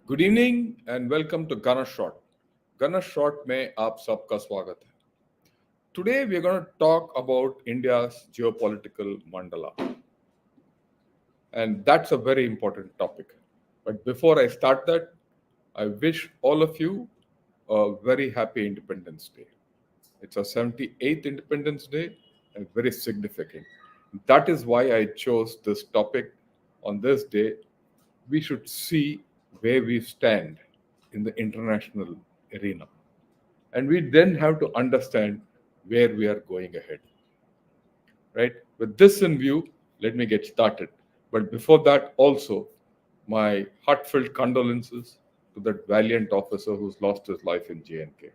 Good evening and welcome to Gana shot. Gana shot में आप सबका स्वागत है। Today we are gonna talk about India's geopolitical mandala, and that's a very important topic. But before I start that, I wish all of you a very happy Independence Day. It's our 78th Independence Day and very significant. That is why I chose this topic on this day. We should see where we stand in the international arena. And we then have to understand where we are going ahead. Right? With this in view, let me get started. But before that, also, my heartfelt condolences to that valiant officer who's lost his life in JNK.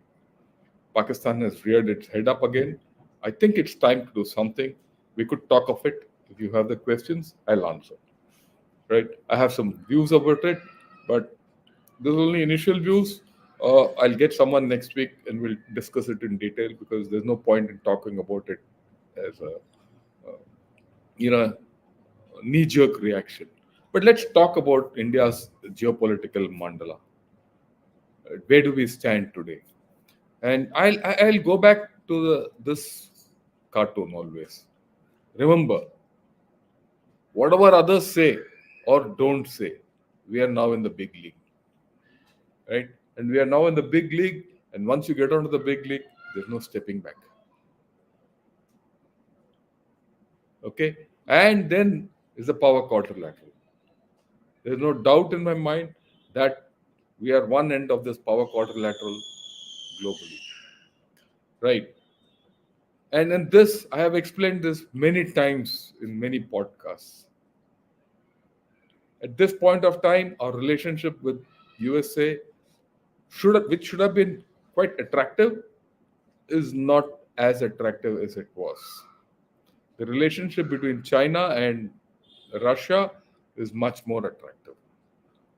Pakistan has reared its head up again. I think it's time to do something. We could talk of it. If you have the questions, I'll answer. Right? I have some views about it, but those are only initial views. I'll get someone next week and we'll discuss it in detail because there's no point in talking about it as a you know knee-jerk reaction. But let's talk about India's geopolitical mandala. Where do we stand today? And I'll go back to this cartoon always. Remember, whatever others say or don't say, we are now in the big league, right? And we are now in the big league. And once you get onto the big league, there's no stepping back. Okay, and then is the power quadrilateral. There's no doubt in my mind that we are one end of this power quadrilateral globally, right? And in this, I have explained this many times in many podcasts. At this point of time, our relationship with USA which should have been quite attractive, is not as attractive as it was. The relationship between China and Russia is much more attractive.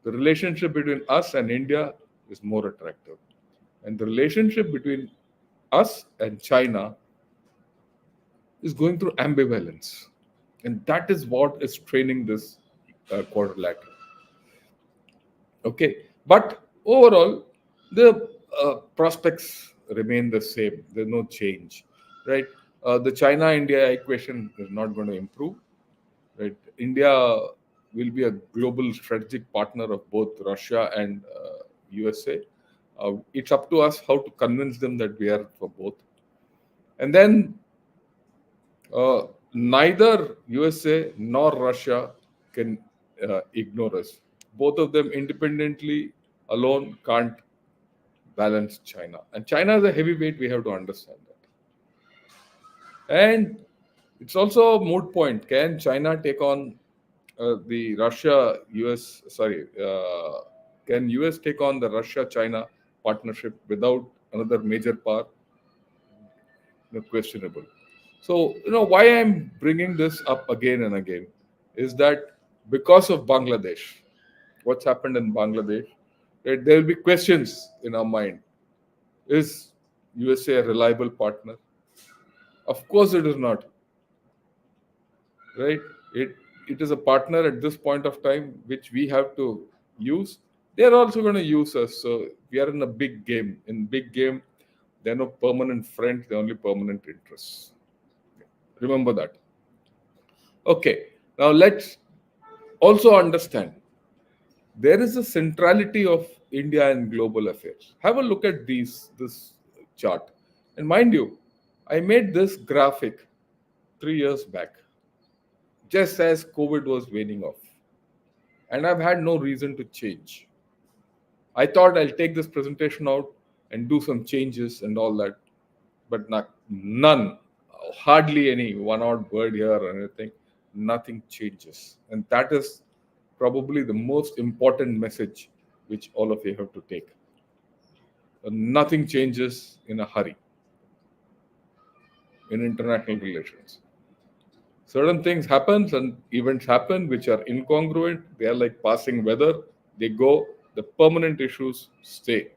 The relationship between us and India is more attractive. And the relationship between us and China is going through ambivalence. And that is what is training this quadrilateral. Okay. But overall, the prospects remain the same. There's no change, right? The China-India equation is not going to improve, right? India will be a global strategic partner of both Russia and USA. It's up to us how to convince them that we are for both. And then neither USA nor Russia can ignore us. Both of them independently alone can't balance China. And China is a heavyweight, we have to understand that. And it's also a moot point. Can China take on the Russia US, sorry, can US take on the Russia China partnership without another major power? Questionable. So, why I'm bringing this up again and again is that because of Bangladesh, what's happened in Bangladesh, there will be questions in our mind. Is USA a reliable partner? Of course, it is not. Right? It is a partner at this point of time which we have to use. They are also going to use us. So we are in a big game. In big game, there are no permanent friends. There are only permanent interests. Remember that. Okay. Now let's also understand there is a centrality of India in global affairs. Have a look at this chart. And mind you, I made this graphic 3 years back, just as COVID was waning off. And I've had no reason to change. I thought I'll take this presentation out and do some changes and all that, but none, hardly any one odd word here or anything, nothing changes. And that is probably the most important message which all of you have to take. Nothing changes in a hurry in international relations. Certain things happen and events happen which are incongruent. They are like passing weather. They go. The permanent issues stay.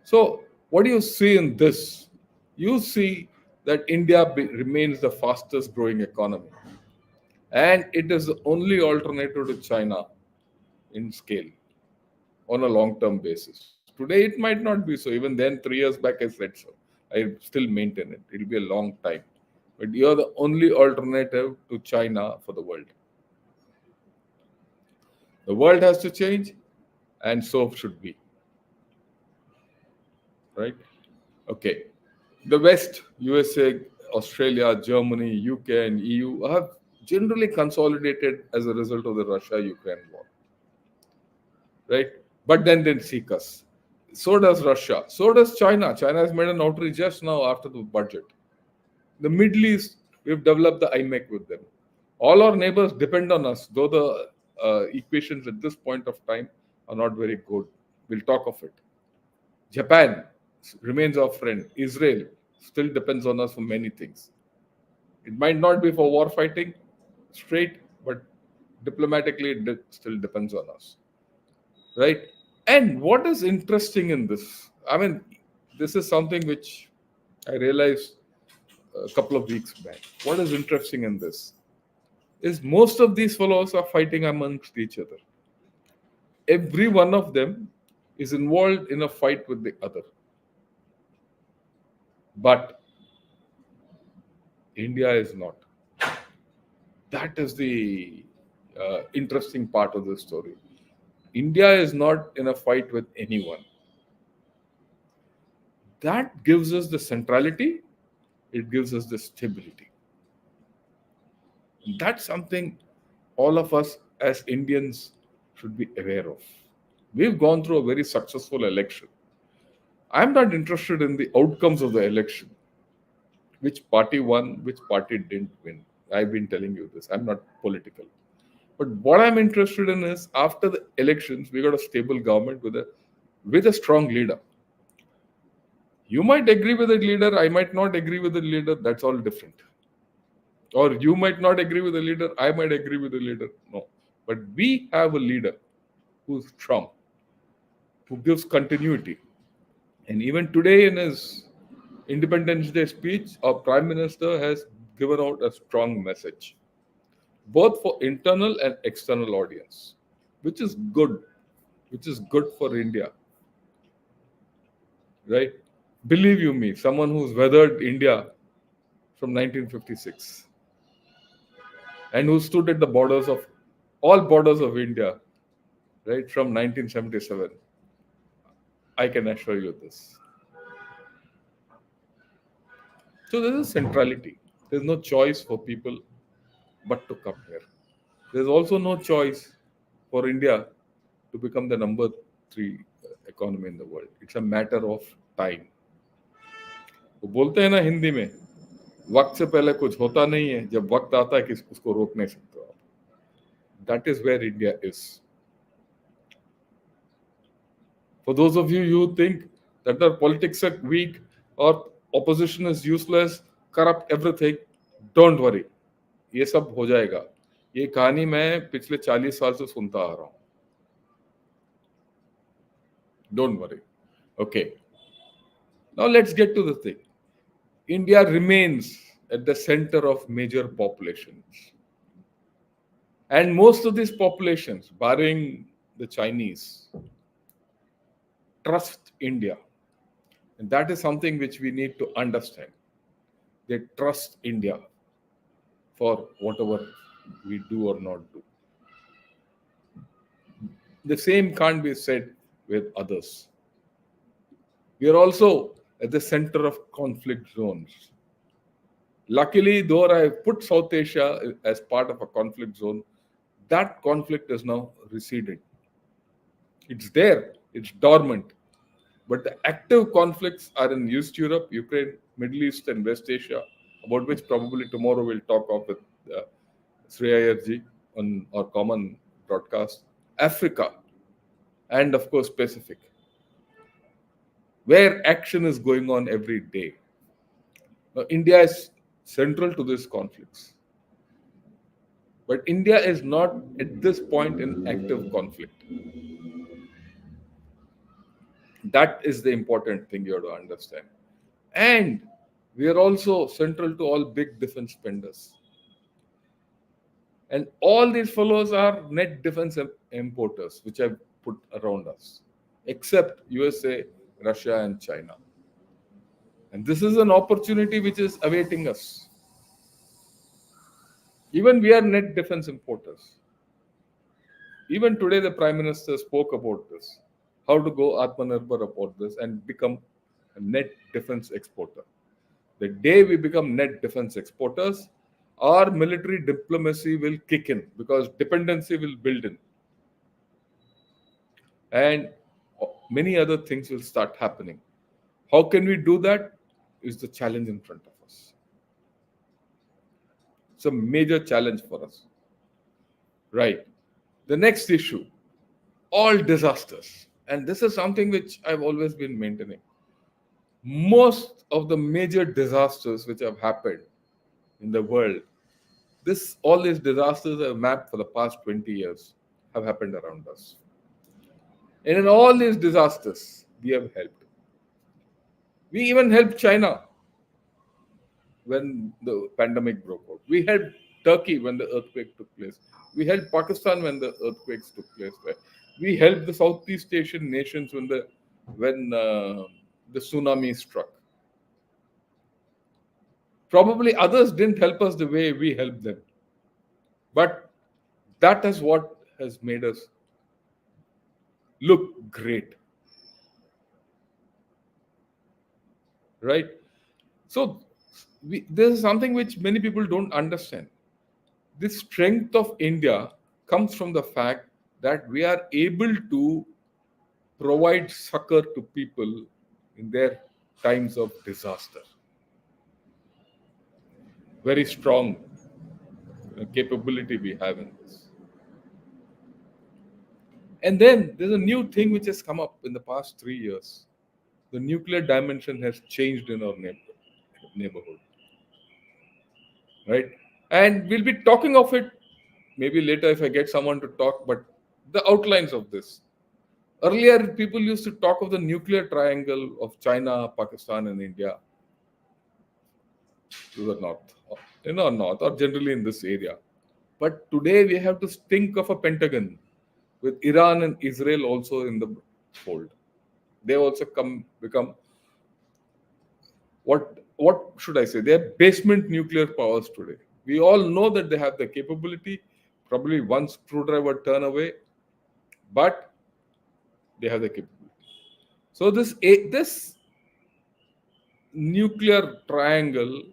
So what do you see in this? You see that India remains the fastest growing economy. And it is the only alternative to China in scale. on a long-term basis. Today, it might not be so. Even then, 3 years back, I said so. I still maintain it. It'll be a long time. But you're the only alternative to China for the world. The world has to change, and so should we. Right? Okay. The West, USA, Australia, Germany, UK, and EU have generally consolidated as a result of the Russia-Ukraine war. Right? But then they seek us. So does Russia. So does China. China has made an outreach just now after the budget. The Middle East, we've developed the IMEC with them. All our neighbors depend on us, though the equations at this point of time are not very good. We'll talk of it. Japan remains our friend. Israel still depends on us for many things. It might not be for war fighting straight, but diplomatically it still depends on us. Right? And what is interesting in this? I mean, this is something which I realized a couple of weeks back. What is interesting in this is most of these fellows are fighting amongst each other. Every one of them is involved in a fight with the other. But India is not. That is the interesting part of the story. India is not in a fight with anyone. That gives us the centrality, it gives us the stability. That's something all of us as Indians should be aware of. We've gone through a very successful election. I'm not interested in the outcomes of the election. Which party won, which party didn't win. I've been telling you this. I'm not political. But what I'm interested in is after the elections, we got a stable government with a strong leader. You might agree with the leader, I might not agree with the leader, that's all different. Or you might not agree with the leader, I might agree with the leader. No. But we have a leader who's strong, who gives continuity. And even today in his Independence Day speech, our Prime Minister has given out a strong message, both for internal and external audience, which is good for India. Right? Believe you me, someone who's weathered India from 1956 and who stood at the borders of all borders of India, right, from 1977, I can assure you this. So there's a centrality. There's no choice for people but to come here. There's also no choice for India to become the number 3 economy in the world. It's a matter of time. वो बोलते हैं ना हिंदी में, वक्त से पहले कुछ होता नहीं है, जब वक्त आता है कि उसको रोक नहीं सकते आप. That is where India is. For those of you who think that our politics are weak or opposition is useless, corrupt everything, don't worry. ये सब हो जाएगा. ये कहानी मैं पिछले 40 साल से सुनता आ रहा हूं. Don't worry. Okay. Now let's get to the thing. India remains at the center of major populations. And most of these populations, barring the Chinese, trust India. And that is something which we need to understand. They trust India for whatever we do or not do. The same can't be said with others. We are also at the center of conflict zones. Luckily, though I put South Asia as part of a conflict zone, that conflict is now receded. It's there, it's dormant. But the active conflicts are in East Europe, Ukraine, Middle East, and West Asia, about which probably tomorrow we'll talk of with Sri Ayerji on our common broadcast. Africa, and of course Pacific, where action is going on every day. Now, India is central to these conflicts. But India is not at this point in active conflict. That is the important thing you have to understand. And we are also central to all big defense spenders. And all these fellows are net defense importers, which I've put around us, except USA, Russia, and China. And this is an opportunity which is awaiting us. Even we are net defense importers. Even today, the Prime Minister spoke about this, how to go Atmanirbhar about this and become a net defense exporter. The day we become net defense exporters, our military diplomacy will kick in because dependency will build in. And many other things will start happening. How can we do that? Is the challenge in front of us. It's a major challenge for us. Right. The next issue, all disasters. And this is something which I've always been maintaining. Most of the major disasters which have happened in the world, all these disasters are mapped for the past 20 years, have happened around us. And in all these disasters, we have helped. We even helped China when the pandemic broke out. We helped Turkey when the earthquake took place. We helped Pakistan when the earthquakes took place. We helped the Southeast Asian nations when the tsunami struck. Probably others didn't help us the way we helped them. But that is what has made us look great. Right? So, this is something which many people don't understand. The strength of India comes from the fact that we are able to provide succor to people in their times of disaster. Very strong capability we have in this. And then there's a new thing which has come up in the past 3 years. The nuclear dimension has changed in our neighborhood. Right? And we'll be talking of it maybe later if I get someone to talk, but the outlines of this. Earlier, people used to talk of the nuclear triangle of China, Pakistan, and India to the north, or generally in this area. But today, we have to think of a pentagon with Iran and Israel also in the fold. They also become what should I say? They're basement nuclear powers today. We all know that they have the capability, probably one screwdriver turn away, but they have the capability. So this nuclear triangle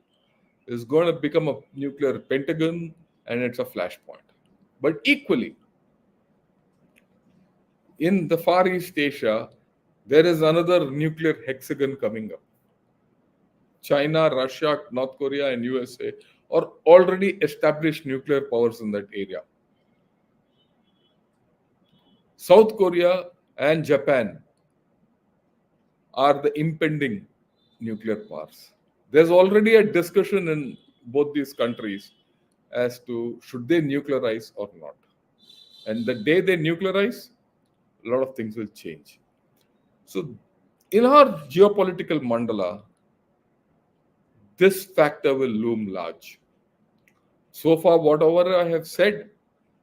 is going to become a nuclear pentagon, and it's a flashpoint. But equally, in the Far East Asia, there is another nuclear hexagon coming up. China, Russia, North Korea, and USA are already established nuclear powers in that area. South Korea and Japan are the impending nuclear powers. There's already a discussion in both these countries as to should they nuclearize or not. And the day they nuclearize, a lot of things will change. So in our geopolitical mandala, this factor will loom large. So far, whatever I have said,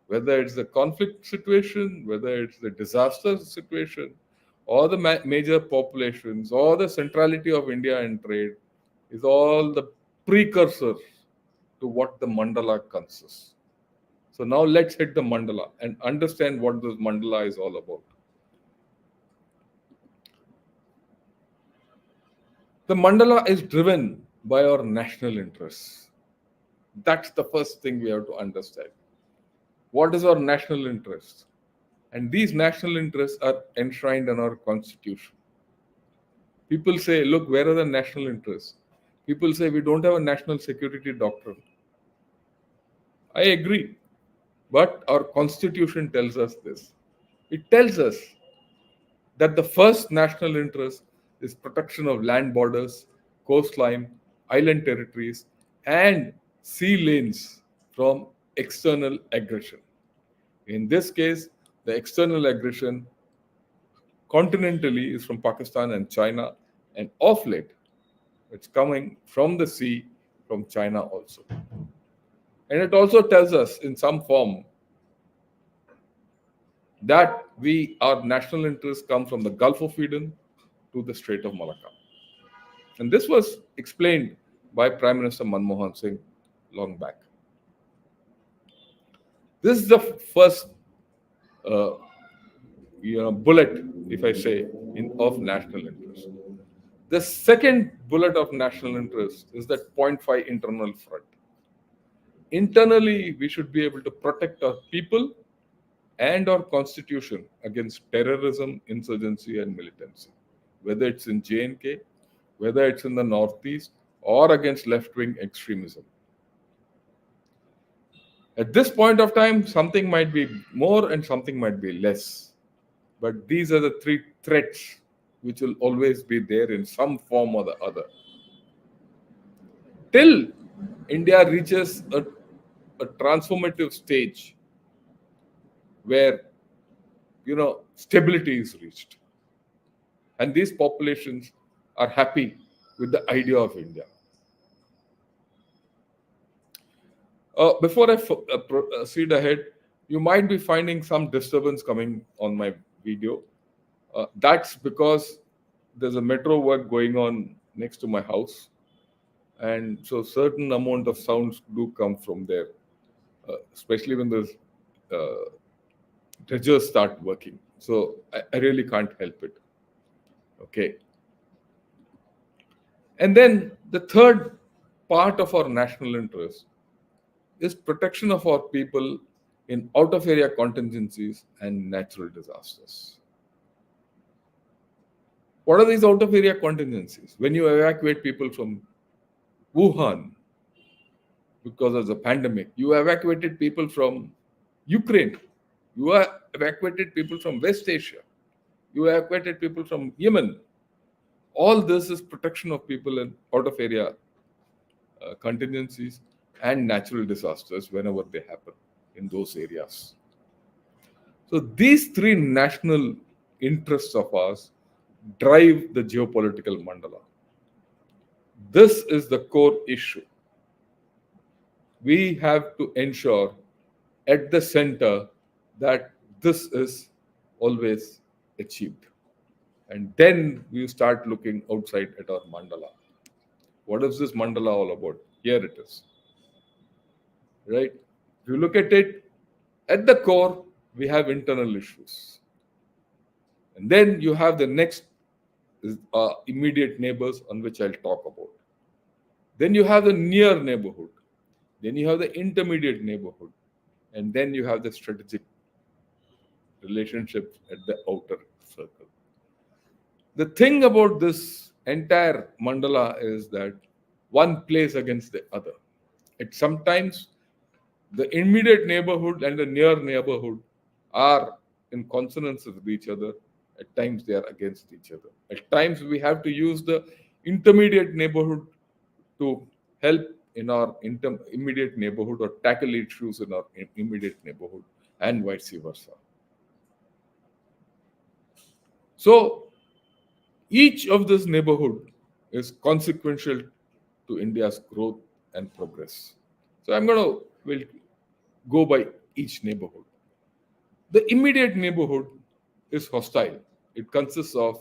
whether it's the conflict situation, whether it's the disaster situation, or the major populations, or the centrality of India in trade, is all the precursor to what the mandala consists. So now let's hit the mandala and understand what this mandala is all about. The mandala is driven by our national interests. That's the first thing we have to understand. What is our national interest? And these national interests are enshrined in our constitution. People say, look, where are the national interests? People say we don't have a national security doctrine. I agree. But our constitution tells us this. It tells us that the first national interest is protection of land borders, coastline, island territories, and sea lanes from external aggression. In this case, the external aggression continentally is from Pakistan and China, and of late, it's coming from the sea from China also. And it also tells us in some form that Our national interests come from the Gulf of Eden to the Strait of Malacca. And this was explained by Prime Minister Manmohan Singh long back. This is the first uh, bullet, if I say, of national interest. The second bullet of national interest is that point 0.5 internal front. Internally, we should be able to protect our people and our constitution against terrorism, insurgency, and militancy, whether it's in J&K, whether it's in the Northeast, or against left wing extremism. At this point of time, something might be more and something might be less. But these are the three threats which will always be there in some form or the other. Till India reaches a transformative stage where stability is reached and these populations are happy with the idea of India. Before I proceed ahead, you might be finding some disturbance coming on my video. That's because there's a metro work going on next to my house, and so certain amount of sounds do come from there, especially when the dredgers start working. So I really can't help it. Okay. And then the third part of our national interest is protection of our people in out of area contingencies and natural disasters. What are these out of area contingencies? When you evacuate people from Wuhan because of the pandemic, you evacuated people from Ukraine, you evacuated people from West Asia, you evacuated people from Yemen. All this is protection of people in out of area contingencies and natural disasters whenever they happen in those areas. So these three national interests of ours drive the geopolitical mandala. This is the core issue. We have to ensure at the center that this is always achieved. And then we start looking outside at our mandala. What is this mandala all about? Here it is. Right? If you look at it, at the core, we have internal issues. And then you have the next immediate neighbors on which I'll talk about. Then you have the near neighborhood. Then you have the intermediate neighborhood. And then you have the strategic relationships at the outer circle. The thing about this entire mandala is that one plays against the other. It sometimes the immediate neighborhood and the near neighborhood are in consonance with each other. At times they are against each other. At times we have to use the intermediate neighborhood to help in our immediate neighborhood or tackle issues in our immediate neighborhood and vice versa. So each of this neighborhood is consequential to India's growth and progress. So we'll go by each neighborhood. The immediate neighborhood is hostile. It consists of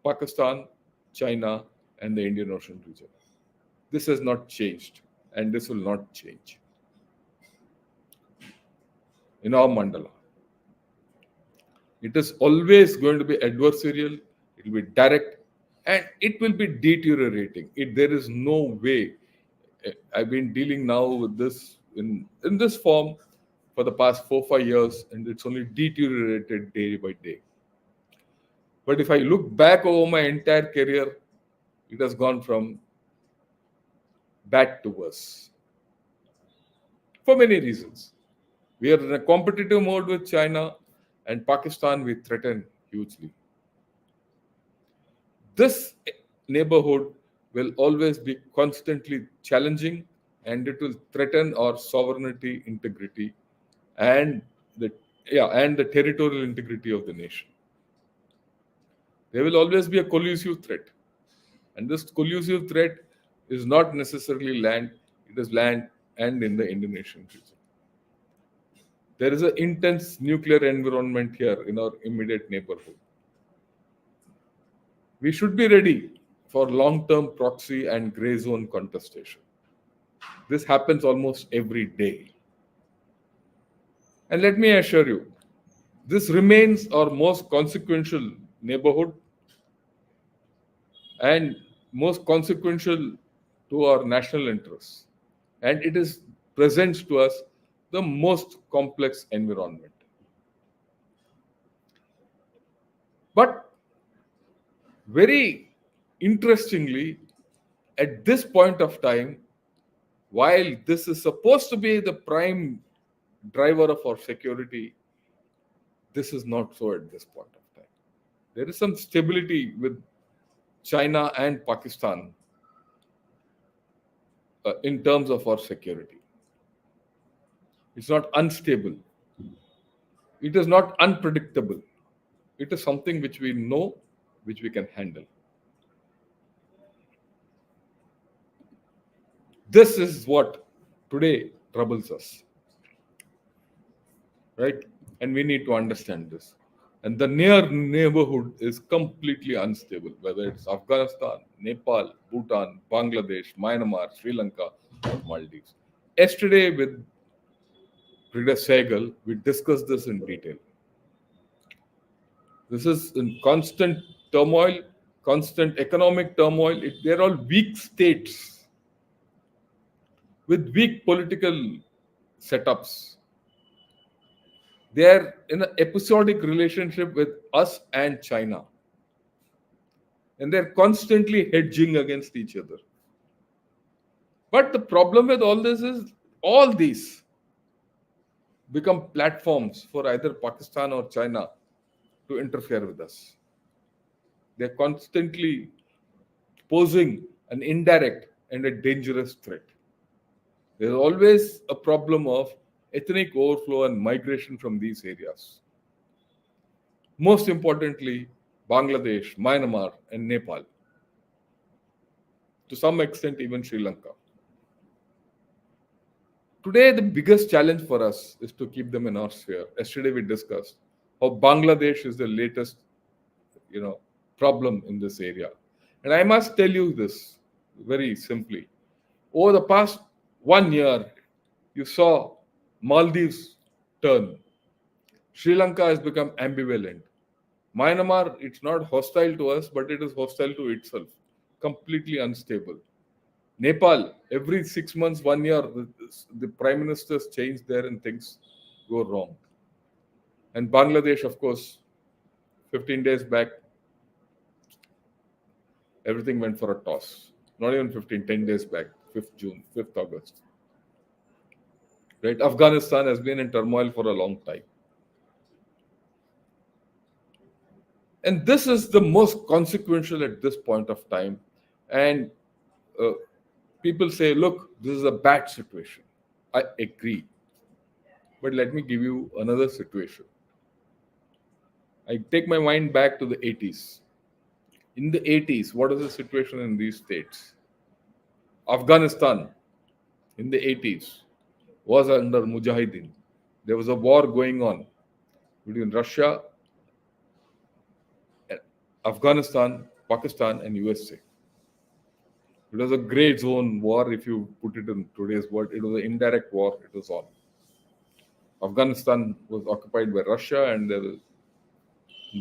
Pakistan, China, and the Indian Ocean region. This has not changed, and this will not change in our mandala. It is always going to be adversarial, it will be direct, and it will be deteriorating. There is no way. I've been dealing now with this in this form for the past 4-5 years, and it's only deteriorated day by day. But if I look back over my entire career, it has gone from bad to worse for many reasons. We are in a competitive mode with China, and Pakistan we threaten hugely. This neighborhood will always be constantly challenging, and it will threaten our sovereignty, integrity, and the territorial integrity of the nation. There will always be a collusive threat, and this collusive threat is not necessarily land; it is land and in the Indonesian region. There is an intense nuclear environment here in our immediate neighborhood. We should be ready for long-term proxy and gray zone contestation. This happens almost every day. And let me assure you, this remains our most consequential neighborhood and most consequential to our national interests. And it is presents to us the most complex environment. But very interestingly, at this point of time, while this is supposed to be the prime driver of our security, this is not so at this point of time. There is some stability with China and Pakistan in terms of our security. It's not unstable. It is not unpredictable. It is something which we know, which we can handle. This is what today troubles us, right? And we need to understand this. And the near neighborhood is completely unstable, whether it's Afghanistan, Nepal, Bhutan, Bangladesh, Myanmar, Sri Lanka, or Maldives. Yesterday, with Brigadier Sehgal, we discussed this in detail. This is in constant turmoil, constant economic turmoil. They're all weak states with weak political setups. They are in an episodic relationship with us and China. And they're constantly hedging against each other. But the problem with all this is all these become platforms for either Pakistan or China to interfere with us. They're constantly posing an indirect and a dangerous threat. There's always a problem of ethnic overflow and migration from these areas. Most importantly, Bangladesh, Myanmar, and Nepal. To some extent, even Sri Lanka. Today, the biggest challenge for us is to keep them in our sphere. Yesterday, we discussed how Bangladesh is the latest, problem in this area. And I must tell you this very simply. Over the past 1 year, you saw Maldives turn. Sri Lanka has become ambivalent. Myanmar, it's not hostile to us, but it is hostile to itself. Completely unstable. Nepal, every 6 months, 1 year, the prime ministers change there and things go wrong. And Bangladesh, of course, 15 days back, everything went for a toss. Not even 15, 10 days back, 5th June, 5th August. Right? Afghanistan has been in turmoil for a long time. And this is the most consequential at this point of time. And people say, look, this is a bad situation. I agree. But let me give you another situation. I take my mind back to the 80s. In the 80s, what is the situation in these states? Afghanistan in the 80s was under Mujahideen. There was a war going on between Russia, Afghanistan, Pakistan, and USA. It was a gray zone war, if you put it in today's word. It was an indirect war. It was on. Afghanistan was occupied by Russia, and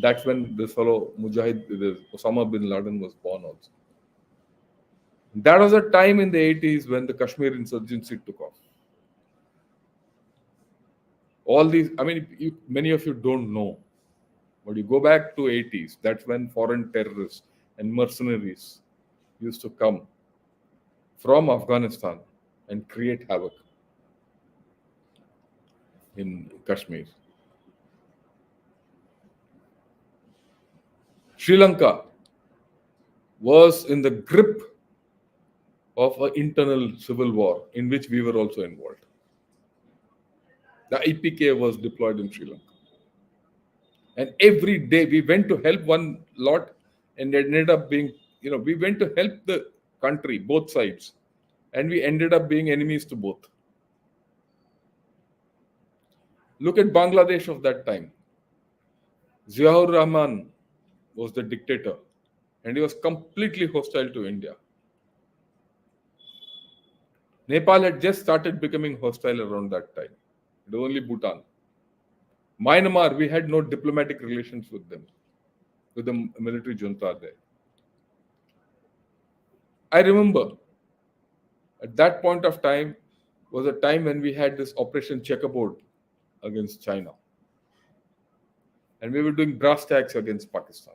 that's when this fellow Osama bin Laden was born also. That was a time in the 80s when the Kashmir insurgency took off. All these, many of you don't know, but you go back to 80s, that's when foreign terrorists and mercenaries used to come from Afghanistan and create havoc in Kashmir. Sri Lanka was in the grip of an internal civil war in which we were also involved. The IPK was deployed in Sri Lanka. And every day we went to help one lot, and it ended up being, we went to help the country, both sides, and we ended up being enemies to both. Look at Bangladesh of that time. Ziaur Rahman was the dictator, and he was completely hostile to India. Nepal had just started becoming hostile around that time. It was only Bhutan. Myanmar, we had no diplomatic relations with them, with the military junta there. I remember at that point of time was a time when we had this Operation Checkerboard against China. And we were doing brass tacks against Pakistan.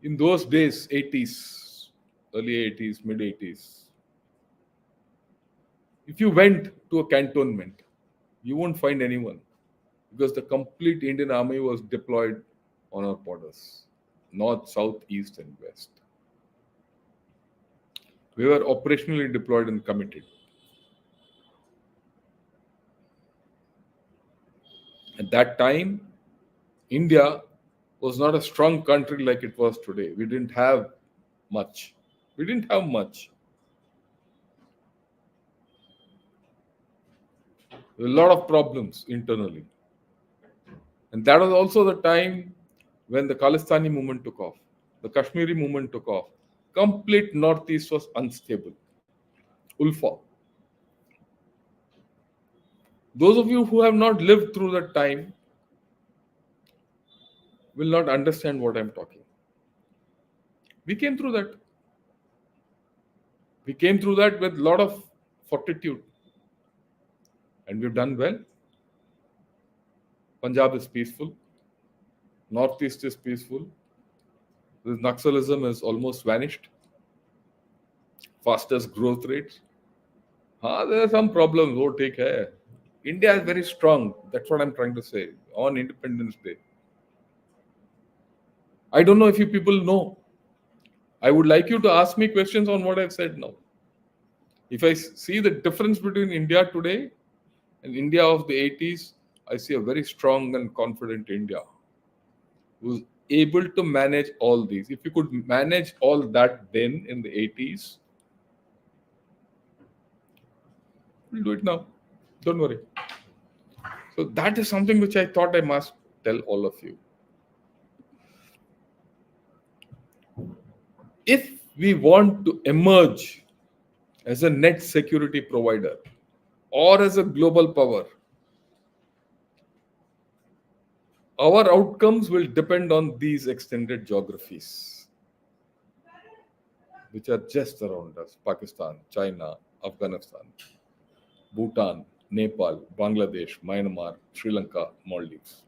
In those days, 80s, early 80s, mid 80s, if you went to a cantonment, you won't find anyone because the complete Indian army was deployed on our borders, north, south, east, and west. We were operationally deployed and committed. At that time, India was not a strong country like it was today. We didn't have much. We didn't have much. There were a lot of problems internally. And that was also the time when the Khalistani movement took off, the Kashmiri movement took off. Complete Northeast was unstable. Ulfa. Those of you who have not lived through that time will not understand what I'm talking. We came through that. We came through that with a lot of fortitude. And we've done well. Punjab is peaceful. Northeast is peaceful. This Naxalism has almost vanished. Fastest growth rates. There are some problems. Oh, take care. India is very strong. That's what I'm trying to say on Independence Day. I don't know if you people know. I would like you to ask me questions on what I've said now. If I see the difference between India today and India of the 80s, I see a very strong and confident India who's able to manage all these. If you could manage all that then in the 80s, we'll do it now. Don't worry. So that is something which I thought I must tell all of you. If we want to emerge as a net security provider or as a global power, our outcomes will depend on these extended geographies, which are just around us: Pakistan, China, Afghanistan, Bhutan, Nepal, Bangladesh, Myanmar, Sri Lanka, Maldives.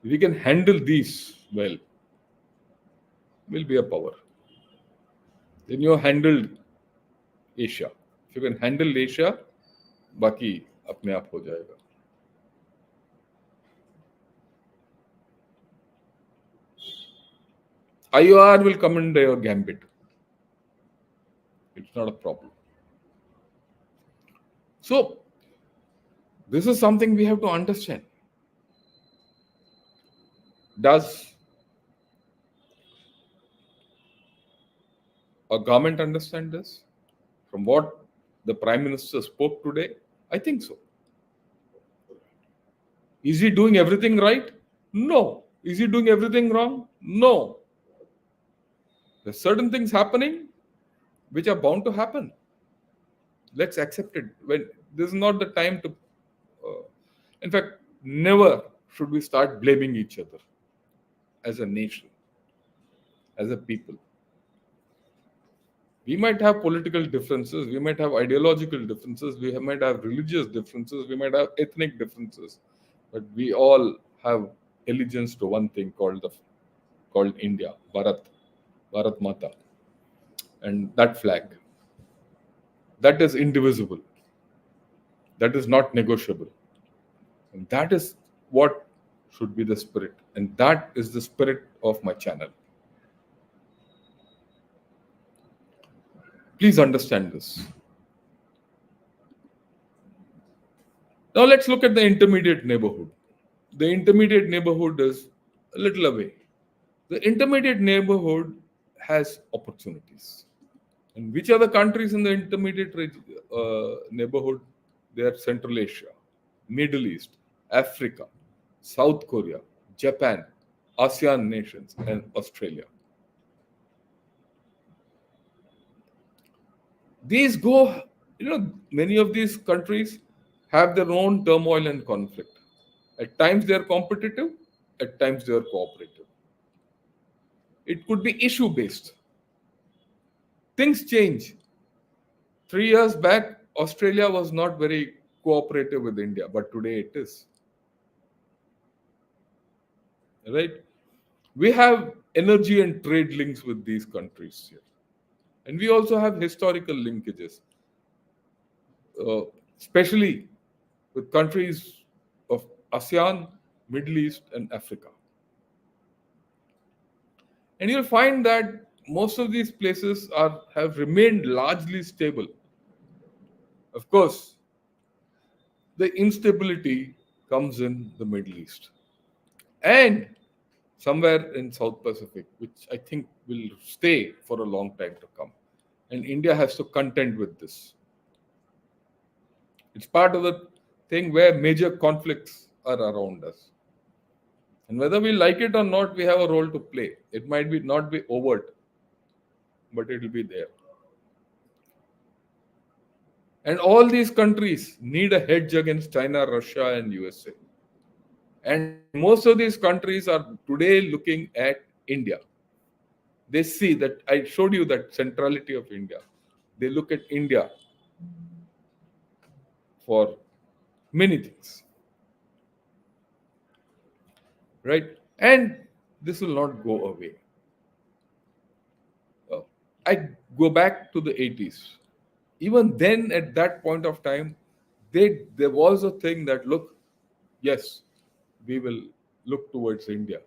If we can handle these well, we'll be a power. Then you handled Asia. If you can handle Asia, बाकी अपने आप हो जाएगा. IOR will come under your gambit. It's not a problem. So, this is something we have to understand. Does a government understand this? From what the Prime Minister spoke today, I think so. Is he doing everything right? No. Is he doing everything wrong? No. There's certain things happening which are bound to happen. Let's accept it. When this is not the time to. In fact, never should we start blaming each other as a nation, as a people. We might have political differences, we might have ideological differences, we might have religious differences, we might have ethnic differences, but we all have allegiance to one thing called India, Bharat Mata, and that flag. That is indivisible. That is not negotiable. And that is what should be the spirit. And that is the spirit of my channel. Please understand this. Now let's look at the intermediate neighborhood. The intermediate neighborhood is a little away. The intermediate neighborhood has opportunities. And which are the countries in the intermediate neighborhood? They are Central Asia, Middle East, Africa, South Korea, Japan, ASEAN nations, and Australia. These go, many of these countries have their own turmoil and conflict. At times they are competitive, at times they are cooperative. It could be issue based. Things change. 3 years back, Australia was not very cooperative with India, but today it is. Right? We have energy and trade links with these countries here. And we also have historical linkages, uh, especially with countries of ASEAN, Middle East, and Africa. And you'll find that most of these places have remained largely stable. Of course, the instability comes in the Middle East and somewhere in South Pacific, which I think will stay for a long time to come. And India has to contend with this. It's part of the thing where major conflicts are around us. And whether we like it or not, we have a role to play. It might be not be overt, but it will be there. And all these countries need a hedge against China, Russia, and USA. And most of these countries are today looking at India. They see that I showed you that centrality of India. They look at India for many things, right? And this will not go away. Uh, I go back to the 80s. Even then, at that point of time, there was a thing that look, yes, we will look towards India,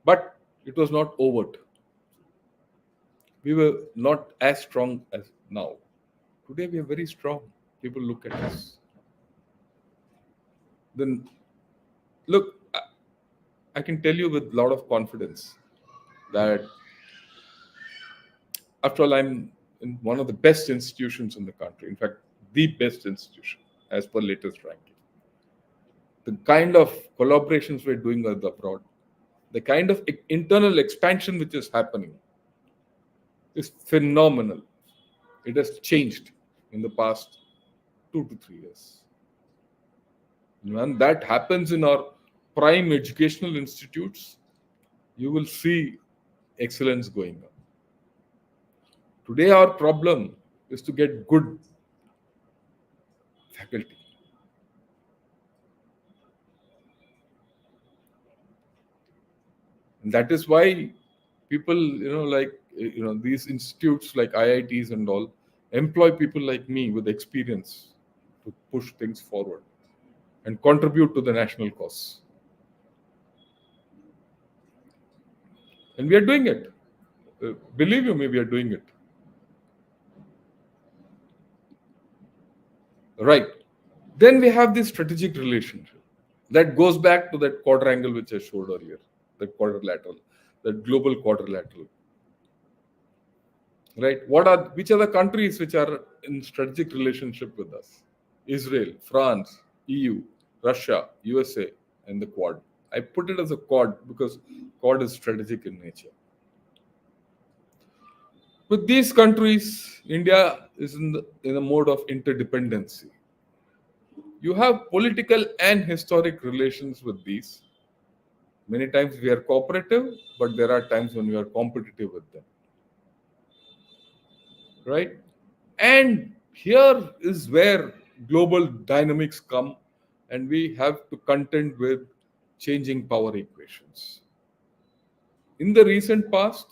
but it was not overt. We were not as strong as now. Today we are very strong. People look at us. Then look, I can tell you with a lot of confidence that after all, I'm in one of the best institutions in the country. In fact, the best institution as per latest ranking. The kind of collaborations we're doing with abroad, the kind of internal expansion which is happening is phenomenal. It has changed in the past 2 to 3 years. When that happens in our prime educational institutes, you will see excellence going up. Today, our problem is to get good faculty. And that is why people, these institutes like IITs and all, employ people like me with experience to push things forward and contribute to the national cause. And we are doing it. Believe you me, we are doing it. Right. Then we have this strategic relationship that goes back to that quadrangle which I showed earlier, that quadrilateral, that global quadrilateral. Right? Which are the countries which are in strategic relationship with us? Israel, France, EU, Russia, USA, and the Quad. I put it as a Quad because Quad is strategic in nature. With these countries, India is in a mode of interdependency. You have political and historic relations with these. Many times we are cooperative, but there are times when we are competitive with them. Right? And here is where global dynamics come, and we have to contend with changing power equations. In the recent past,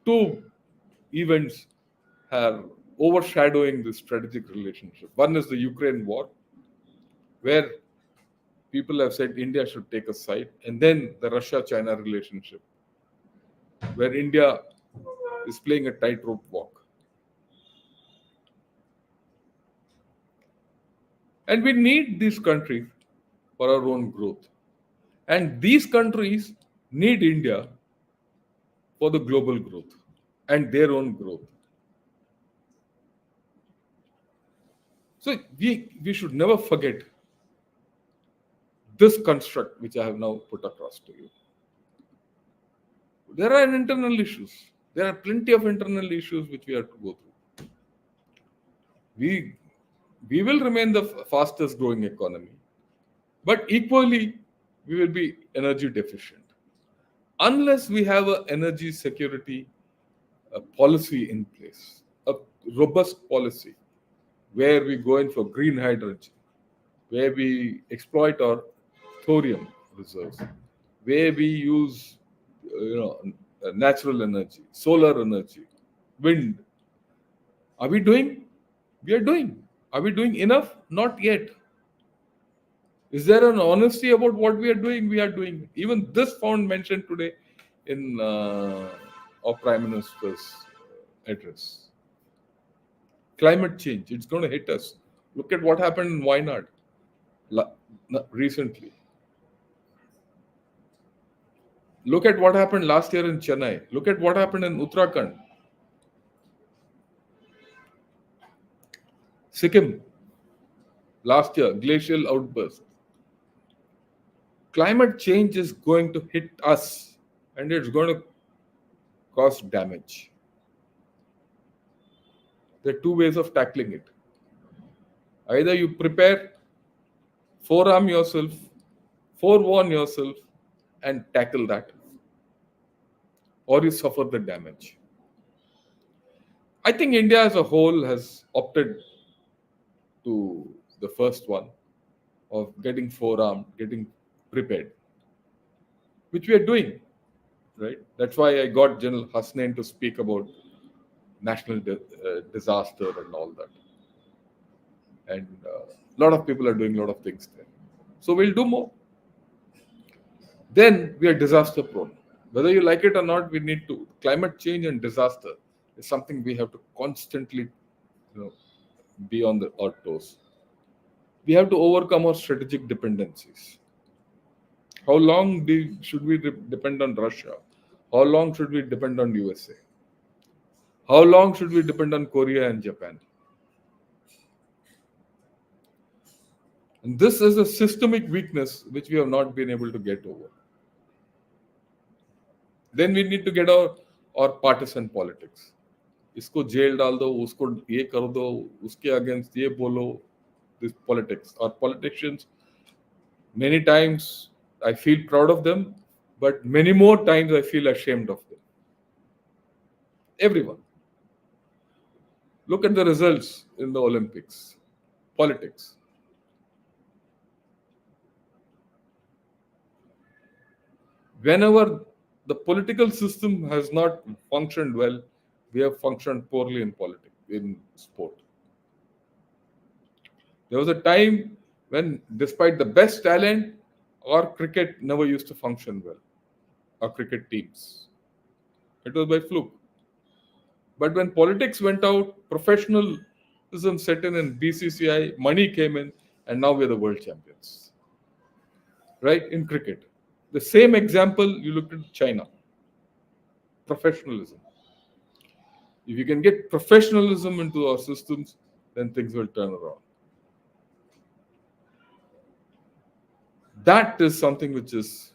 two events are overshadowing this strategic relationship. One is the Ukraine war, where people have said India should take a side, and then the Russia China relationship, where India is playing a tightrope walk. And we need these countries for our own growth. And these countries need India for the global growth and their own growth. So we should never forget this construct which I have now put across to you. There are internal issues. There are plenty of internal issues which we have to go through. We will remain the fastest growing economy, but equally we will be energy deficient unless we have an energy security policy in place, a robust policy where we go in for green hydrogen, where we exploit our thorium reserves, where we use natural energy, solar energy, wind. Are we doing? We are doing. Are we doing enough? Not yet. Is there an honesty about what we are doing? We are doing. Even this found mentioned today in our Prime Minister's address. Climate change, it's going to hit us. Look at what happened in Wayanad recently. Look at what happened last year in Chennai. Look at what happened in Uttarakhand. Sikkim, last year, glacial outburst. Climate change is going to hit us and it's going to cause damage. There are two ways of tackling it. Either you prepare, forearm yourself, forewarn yourself, and tackle that, or you suffer the damage. I think India as a whole has opted to the first one of getting forearmed, getting prepared, which we are doing, right? That's why I got General Hasnain to speak about national disaster and all that. And a lot of people are doing a lot of things there. So we'll do more. Then we are disaster prone. Whether you like it or not, we need to. Climate change and disaster is something we have to constantly be on our toes. We have to overcome our strategic dependencies. How long should we depend on Russia? How long should we depend on USA? How long should we depend on Korea and Japan? And this is a systemic weakness which we have not been able to get over. Then we need to get our partisan politics. इसको jail डाल दो, उसको ये कर दो, उसके against ये बोलो. This politics. Our politicians, many times I feel proud of them, but many more times I feel ashamed of them. Everyone. Look at the results in the Olympics. Politics. Whenever the political system has not functioned well, we have functioned poorly in politics, in sport. There was a time when, despite the best talent, our cricket never used to function well. Our cricket teams. It was by fluke. But when politics went out, professionalism set in and BCCI, money came in, and now we're the world champions. Right? In cricket. The same example, you look at China. Professionalism. If you can get professionalism into our systems, then things will turn around. That is something which is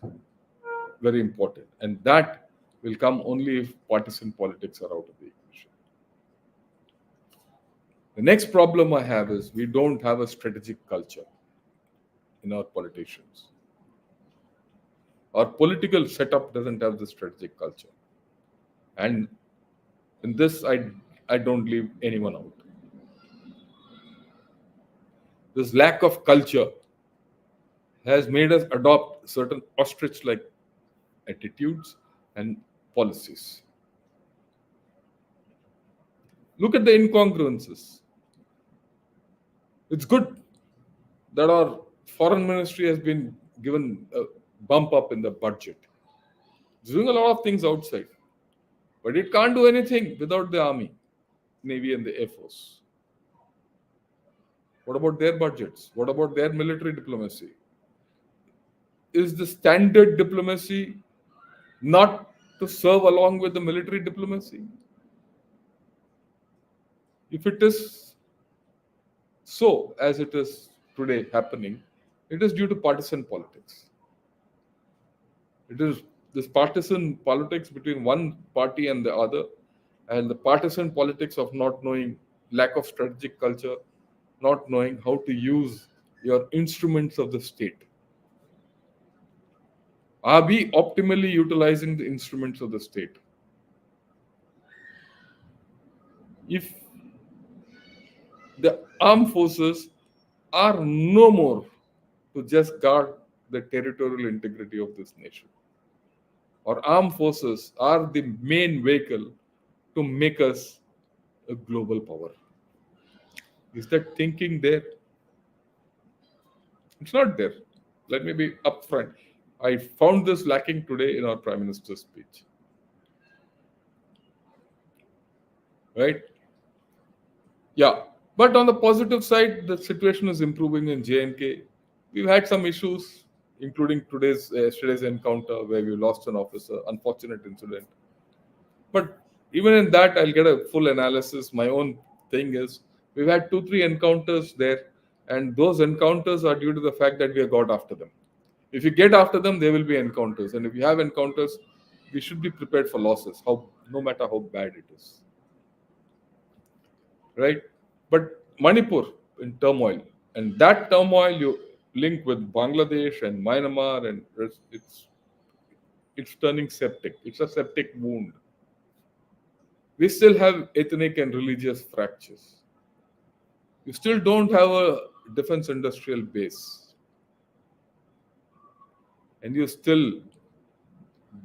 very important. And that will come only if partisan politics are out of the equation. The next problem I have is we don't have a strategic culture in our politicians. Our political setup doesn't have the strategic culture. And in this, I don't leave anyone out. This lack of culture has made us adopt certain ostrich-like attitudes and policies. Look at the incongruences. It's good that our foreign ministry has been given a bump up in the budget. It's doing a lot of things outside. But it can't do anything without the army, navy and the air force. What about their budgets? What about their military diplomacy? Is the standard diplomacy not to serve along with the military diplomacy? If it is, so as it is today happening, it is due to partisan politics. It is this partisan politics between one party and the other, and the partisan politics of not knowing, lack of strategic culture, not knowing how to use your instruments of the state. Are we optimally utilizing the instruments of the state? If the armed forces are no more to just guard the territorial integrity of this nation, or armed forces are the main vehicle to make us a global power. Is that thinking there? It's not there. Let me be upfront. I found this lacking today in our Prime Minister's speech. Right? Yeah. But on the positive side, the situation is improving in J&K. We've had some issues, including yesterday's encounter where we lost an officer, unfortunate incident. But even in that, I'll get a full analysis. My own thing is we've had 2, 3 encounters there, and those encounters are due to the fact that we have got after them. If you get after them, there will be encounters, and if you have encounters, we should be prepared for losses. No matter how bad it is, right? But Manipur in turmoil, and that turmoil you link with Bangladesh and Myanmar, and it's turning septic. It's a septic wound. We still have ethnic and religious fractures. You still don't have a defense industrial base, and you still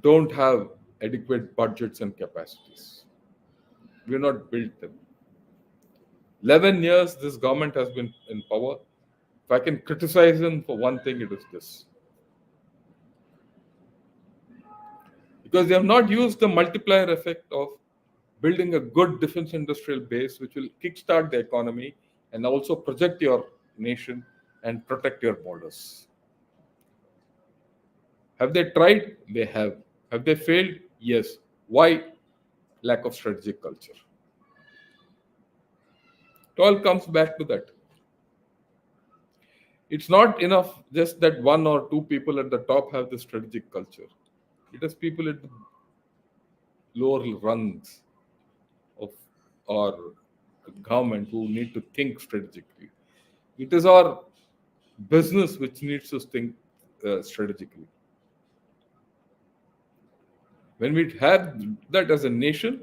don't have adequate budgets and capacities. We're not built them. 11 years this government has been in power. If I can criticize them for one thing, it is this. Because they have not used the multiplier effect of building a good defense industrial base which will kickstart the economy and also project your nation and protect your borders. Have they tried? They have. Have they failed? Yes. Why? Lack of strategic culture. It all comes back to that. It's not enough just that 1 or 2 people at the top have the strategic culture. It is people at the lower rungs of our government who need to think strategically. It is our business which needs to think strategically. When we have that as a nation,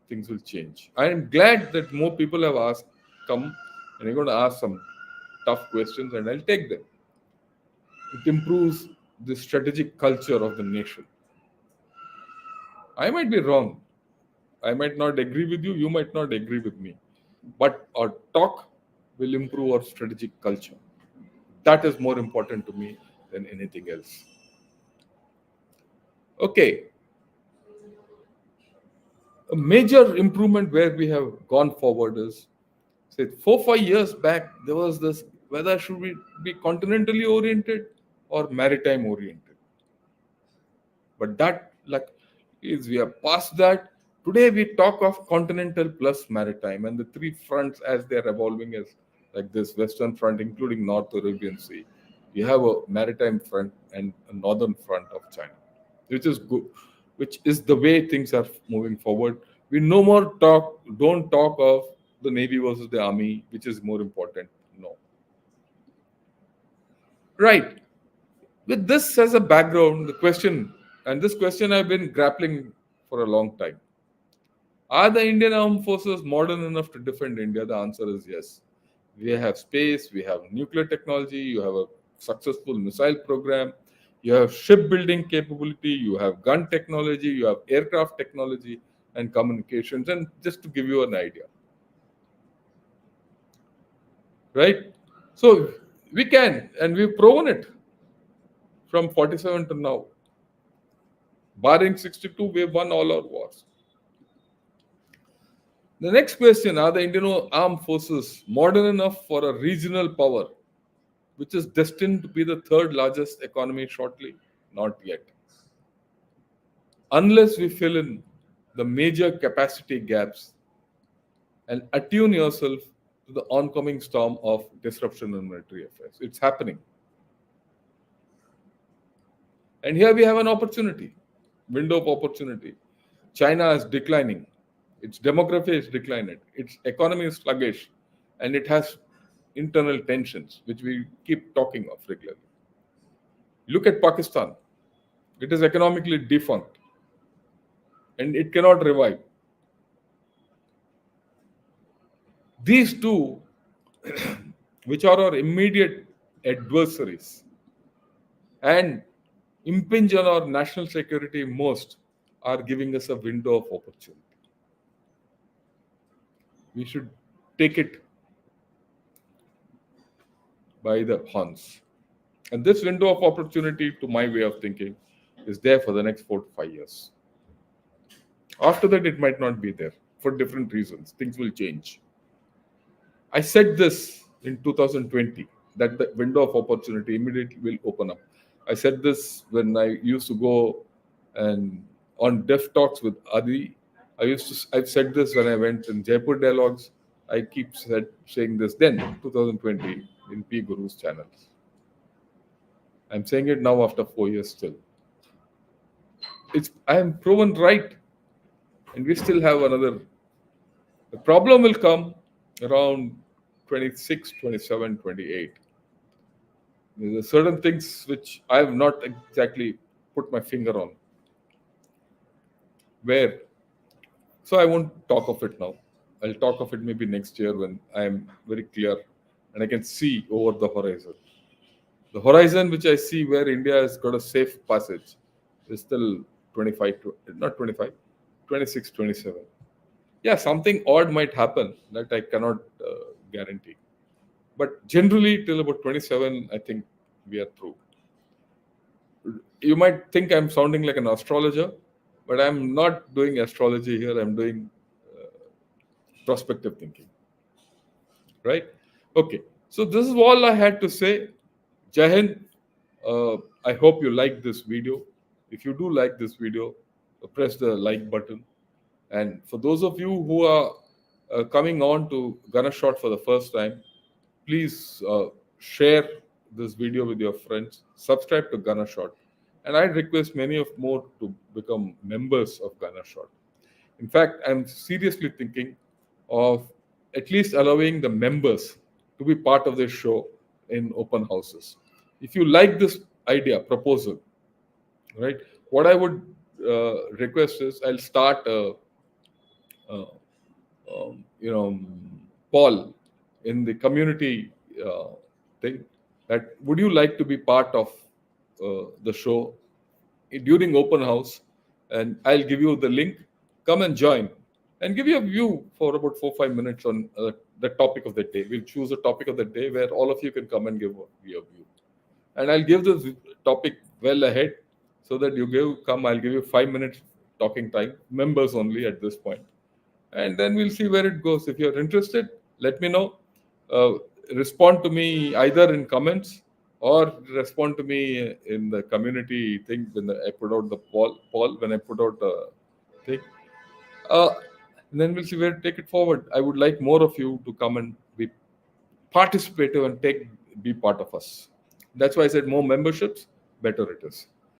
things will change. I am glad that more people have come, and you're going to ask some tough questions, and I'll take them. It improves the strategic culture of the nation. I might be wrong. I might not agree with you. You might not agree with me. But our talk will improve our strategic culture. That is more important to me than anything else. Okay. A major improvement where we have gone forward is, say, 4, 5 years back, there was this whether should we be continentally oriented or maritime oriented. But that, like, is we are past that. Today we talk of continental plus maritime, and the 3 fronts as they are evolving is like this Western front, including North Arabian Sea. You have a maritime front and a northern front of China, which is good, which is the way things are moving forward. We no more don't talk of the Navy versus the Army, which is more important. No. Right. With this as a background, the question, and this question I've been grappling for a long time. Are the Indian armed forces modern enough to defend India? The answer is yes. We have space, we have nuclear technology, you have a successful missile program, you have shipbuilding capability, you have gun technology, you have aircraft technology and communications. And just to give you an idea, right? So we can, and we've proven it from 47 to now. Barring 62, we've won all our wars. The next question, are the Indian armed forces modern enough for a regional power, which is destined to be the third largest economy shortly? Not yet. Unless we fill in the major capacity gaps and attune yourself to the oncoming storm of disruption in military affairs. It's happening. And here we have an opportunity, window of opportunity. China is declining. Its demography is declining. Its economy is sluggish. And it has internal tensions, which we keep talking of regularly. Look at Pakistan. It is economically defunct. And it cannot revive. These two, which are our immediate adversaries and impinge on our national security most, are giving us a window of opportunity. We should take it by the horns. And this window of opportunity, to my way of thinking, is there for the next 4 to 5 years. After that, it might not be there for different reasons. Things will change. I said this in 2020, that the window of opportunity immediately will open up. I said this when I used to go and on Deaf Talks with Adi. I've said this when I went in Jaipur Dialogues. I keep saying this then, 2020, in P. Guru's channels. I'm saying it now after 4 years still. I am proven right. And we still have another. The problem will come around 26, 27, 28. There are certain things which I have not exactly put my finger on. Where? So I won't talk of it now. I'll talk of it maybe next year when I am very clear and I can see over the horizon. The horizon which I see where India has got a safe passage is still 26, 27. Yeah, something odd might happen that I cannot guarantee. But generally, till about 27, I think we are through. You might think I'm sounding like an astrologer, but I'm not doing astrology here. I'm doing prospective thinking. Right? Okay. So this is all I had to say. Jai Hind. I hope you like this video. If you do like this video, press the like button. And for those of you who are coming on to Ganashot for the first time, please share this video with your friends. Subscribe to Ganashot. And I request many of more to become members of Ganashot. In fact, I'm seriously thinking of at least allowing the members to be part of this show in open houses. If you like this idea, proposal, right? What I would request is I'll start poll in the community thing that would you like to be part of the show during open house, and I'll give you the link. Come and join and give you a view for about 4-5 minutes on the topic of the day. We'll choose a topic of the day where all of you can come and give your view. And I'll give this topic well ahead so that I'll give you 5 minutes talking time, members only at this point. And then we'll see where it goes. If you're interested, let me know. Respond to me either in comments or respond to me in the community thing when I put out the poll when I put out the thing. And then we'll see where to take it forward. I would like more of you to come and be participative and be part of us. That's why I said more memberships, better it is.